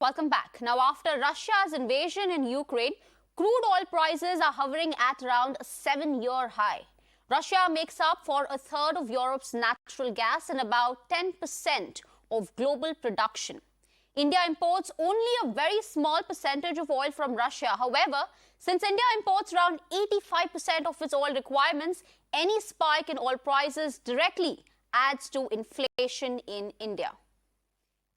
Welcome back. Now, after Russia's invasion in Ukraine, crude oil prices are hovering at around a 7-year high. Russia makes up for a third of Europe's natural gas and about 10% of global production. India imports only a very small percentage of oil from Russia. However, since India imports around 85% of its oil requirements, any spike in oil prices directly adds to inflation in India.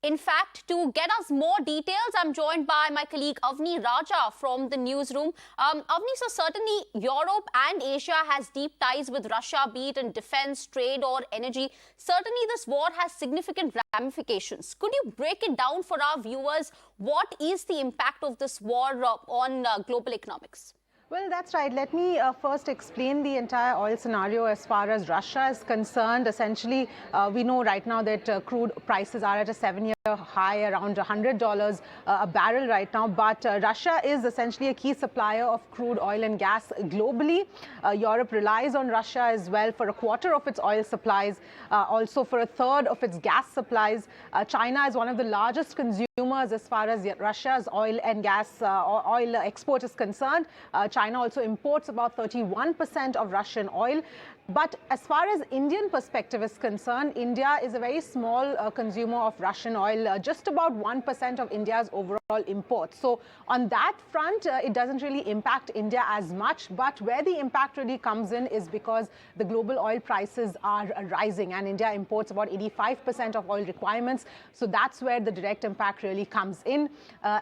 In fact, to get us more details, I'm joined by my colleague Avni Raja from the newsroom. Avni, so certainly Europe and Asia has deep ties with Russia, be it in defense, trade or energy. Certainly this war has significant ramifications. Could you break it down for our viewers? What is the impact of this war on global economics? Well, that's right. Let me first explain the entire oil scenario as far as Russia is concerned. Essentially, we know right now that crude prices are at a 7-year high, around $100 a barrel right now. But Russia is essentially a key supplier of crude oil and gas globally. Europe relies on Russia as well for a quarter of its oil supplies, also for a third of its gas supplies. China is one of the largest consumers as far as Russia's oil and gas oil export is concerned. China also imports about 31% of Russian oil. But as far as Indian perspective is concerned, India is a very small consumer of Russian oil, just about 1% of India's overall imports. So on that front, it doesn't really impact India as much. But where the impact really comes in is because the global oil prices are rising and India imports about 85% of oil requirements. So that's where the direct impact really comes in.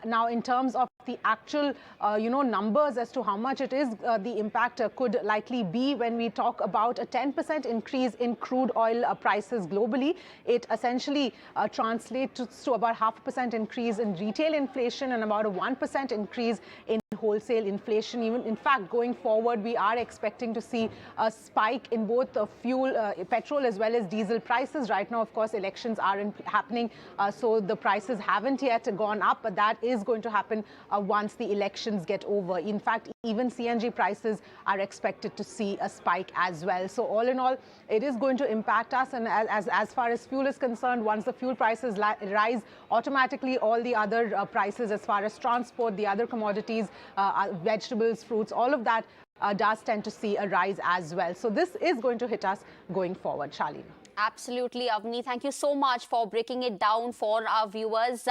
Now, in terms of the actual, numbers as to how much it is, the impact could likely be when we talk about a 10% increase in crude oil prices globally. It essentially translates to about 0.5% increase in retail inflation and about a 1% increase in wholesale inflation. Even in fact, going forward, we are expecting to see a spike in both fuel, petrol as well as diesel prices. Right now, of course, elections are happening, so the prices haven't yet gone up, but that is going to happen once the elections get over. In fact, even CNG prices are expected to see a spike as well. So all in all, it is going to impact us. And as far as fuel is concerned, once the fuel prices rise, automatically all the other prices as far as transport, the other commodities, vegetables, fruits, all of that does tend to see a rise as well. So this is going to hit us going forward, Shalini. Absolutely, Avni. Thank you so much for breaking it down for our viewers.